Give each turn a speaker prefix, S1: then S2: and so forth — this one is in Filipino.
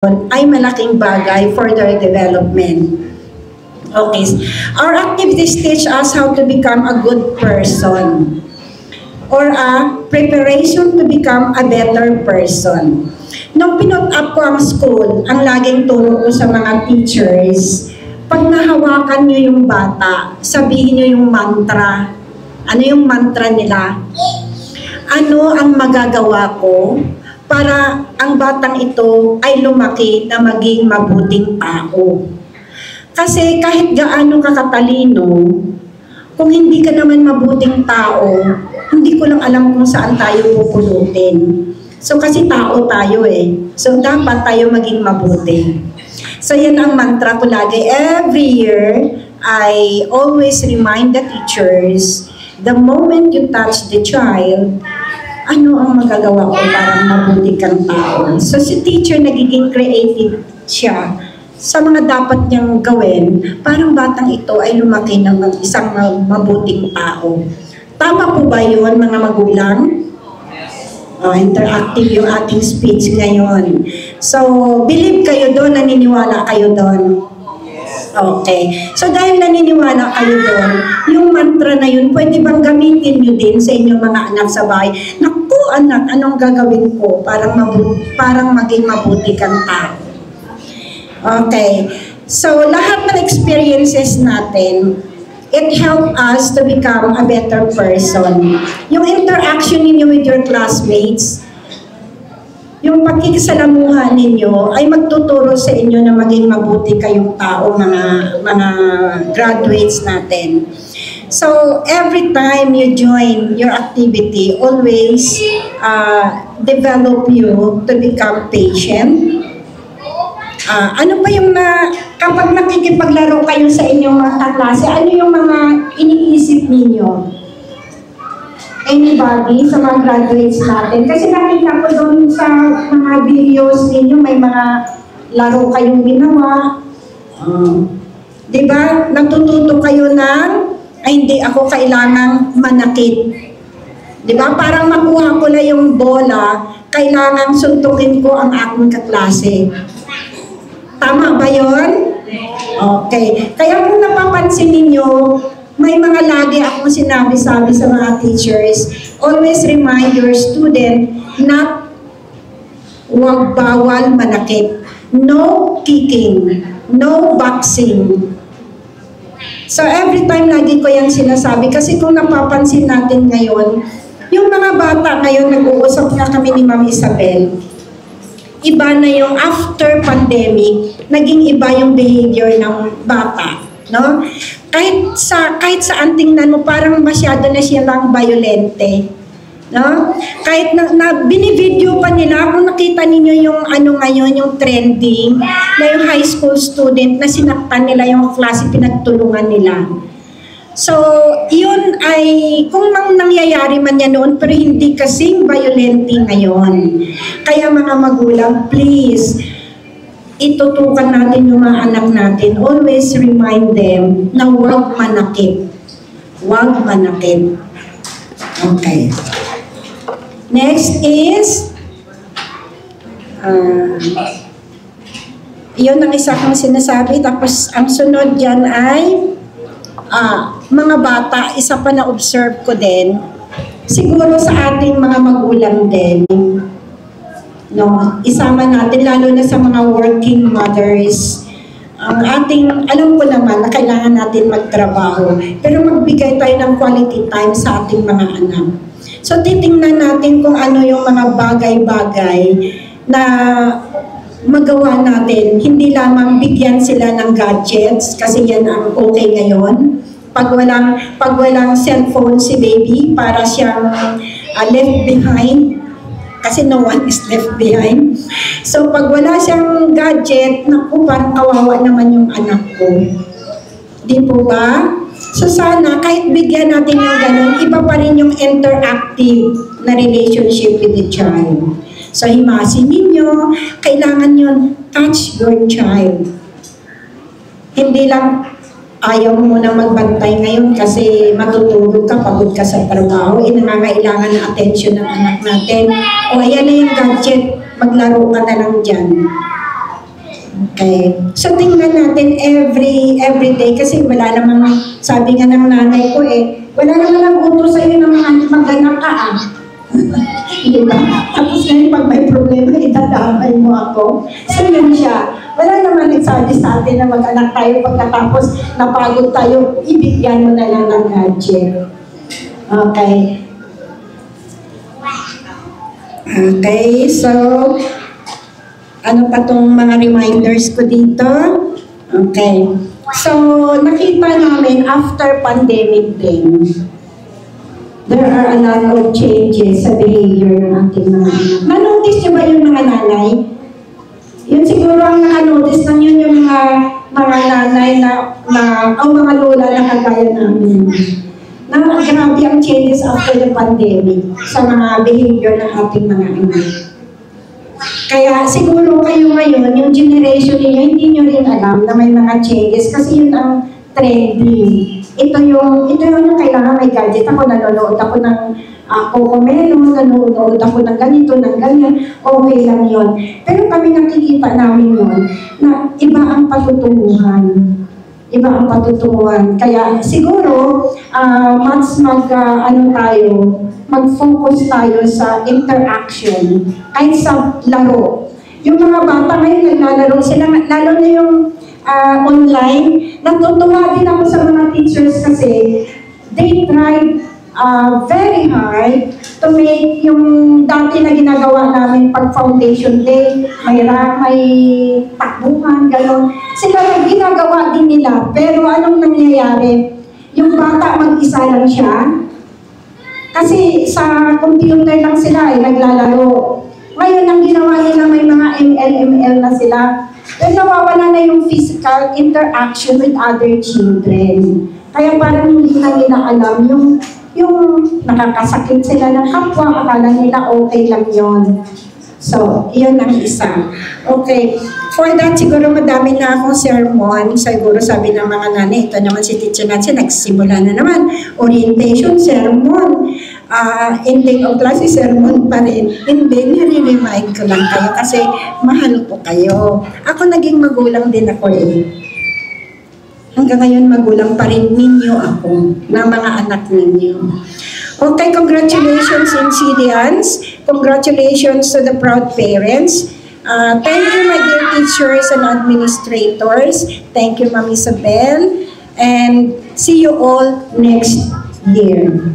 S1: ay malaking bagay for their development. Okay. Our activities teach us how to become a good person or a preparation to become a better person. Nung pinut up ko ang school, ang laging turo ko sa mga teachers, pag nahawakan nyo yung bata, sabihin nyo yung mantra. Ano yung mantra nila? Ano ang magagawa ko para ang batang ito ay lumaki na maging mabuting tao? Kasi kahit gaano ka katalino, kung hindi ka naman mabuting tao, hindi ko lang alam kung saan tayo pupulutin. So kasi tao tayo eh. So dapat tayo maging mabuti. So yan ang mantra ko lagi. Every year, I always remind the teachers, the moment you touch the child, ano ang magagawa ko para mabuti kang tao? So si teacher nagiging creative siya sa mga dapat niyang gawin, parang batang ito ay lumaki ng isang mabuting tao. Tama po ba yun, mga magulang? Interactive yung ating speech ngayon. So, believe kayo doon, naniniwala kayo doon. Okay. So, dahil naniniwala kayo doon, yung mantra na yun, pwede bang gamitin nyo din sa inyong mga anak sa bahay? Naku, anak, anong gagawin ko parang maging mabuti kang tao? Okay. So, lahat ng experiences natin, it helped us to become a better person. Yung interaction ninyo with your classmates, yung pakikisalamuhan ninyo ay magtuturo sa inyo na maging mabuti kayong tao, mga graduates natin. So, every time you join your activity, always develop you to become patient. Ano pa yung kapag nakikipaglaro kayo sa inyong mga kaklase, ano yung mga iniisip ninyo? Anybody sa mga graduates natin? Kasi nakita ko doon sa mga videos ninyo, may mga laro kayong ginawa. Diba? Natututo kayo ng, ay hindi ako kailangang manakit. Diba? Parang makuha ko na yung bola, kailangang suntukin ko ang aking kaklase. Tama ba yun? Okay. Kaya kung napapansin ninyo, may mga lagi akong sinabi-sabi sa mga teachers, always remind your student not huwag bawal manakit. No kicking. No boxing. So every time lagi ko yan sinasabi kasi kung napapansin natin ngayon, yung mga bata ngayon, nag-uusap nga kami ni Ma'am Isabel, iba na yung after pandemic, naging iba yung behavior ng bata, no? Kahit saan tingnan mo, parang masyado na siya lang violente, no? Kahit na binivideo pa nila, kung nakita ninyo yung ano ngayon, yung trending, na yung high school student na sinaktan nila yung klase, pinagtulungan nila. So, yun ay, kung nangyayari man yan noon, pero hindi kasing violente ngayon. Kaya mga magulang, please, itutukan natin yung mga anak natin. Always remind them na huwag manakit. Huwag manakit. Okay. Next is, yun ang isa kong sinasabi. Tapos, ang sunod dyan ay, mga bata, isa pa na-observe ko din, siguro sa ating mga magulang din, no, isama natin, lalo na sa mga working mothers, ang ating, alam ko naman na kailangan natin magtrabaho, pero magbigay tayo ng quality time sa ating mga anak. So, titingnan natin kung ano yung mga bagay-bagay na magawa natin. Hindi lamang bigyan sila ng gadgets, kasi yan ang okay ngayon. Pag walang cellphone si baby, para siyang left behind, kasi no one is left behind. So pag wala siyang gadget, naku, parang kawawa naman yung anak ko. Di po ba? So sana, kahit bigyan natin ng ganun, iba pa rin yung interactive na relationship with the child. So himasin ninyo, kailangan yun, touch your child. Hindi lang, ayaw mo muna magbantay ngayon kasi matutulog ka, pagod ka sa trabaho, nangangailangan ng attention ng anak natin. O ayan na yung gadget, maglaro ka na lang dyan. Okay. So tingnan natin every day kasi wala namang, sabi nga ng nanay ko wala naman nag-utos sa'yo ng mga maganak ka Diba? Tapos ngayon pag may problema, idadamay mo ako. So yun siya. Wala naman nagsabi sa atin na mag-anak tayo pagkatapos napagod tayo, ibigyan mo na lang ng gadget. Okay. Okay, so ano pa tong mga reminders ko dito? Okay. So, nakita namin after pandemic din, there are a lot of changes sa behavior ng ating mga anak. Na-notice niyo ba yung mga nanay? Yun siguro ang naka-notice na yun yung mga nanay o mga lola na kagaya namin. Na grabe ang changes after the pandemic sa mga behavior ng ating mga anak. Kaya siguro kayo ngayon, yung generation niyo, hindi nyo rin alam na may mga changes kasi yun ang trending. Ito yung kailangan may gadget. Ako nanonood ako ng Cocomelon, nanonood ako ng ganito, ng ganyan. Okay lang yun. Pero kami nakikita namin yun na iba ang patutunguhan. Iba ang patutunguhan. Kaya siguro, mas mag-focus tayo sa interaction, kahit sa laro. Yung mga bata ngayon naglalaro sila, lalo na yung online, natutuwa din ako sa mga teachers kasi they tried very hard to make yung dati na ginagawa namin pag foundation day, may takbuhan, gano'n. Sila ginagawa din nila, pero anong nangyayari? Yung bata mag-isa lang siya, kasi sa computer lang sila naglalaro. Ngayon ang ginawa nila may mga ML na sila. Then nawawala na yung physical interaction with other children. Kaya parang hindi na nila alam yung nakakasakit sila ng kapwa, akala nila okay lang yon. So, yun ang isa. Okay. For that, siguro madami na akong sermon. Siguro sabi ng mga nanay, ito naman si Teacher Nancy, nagsimula na naman. Orientation, sermon. Ending of class, sermon pa rin. Hindi, nire-remind ko lang kayo kasi mahal ko kayo. Ako naging magulang din ako Hanggang ngayon, magulang pa rin ninyo ako, ng mga anak ninyo. Okay, congratulations Incidians. Congratulations to the proud parents. Thank you, my dear teachers and administrators. Thank you, Ma'am Isabel. And see you all next year.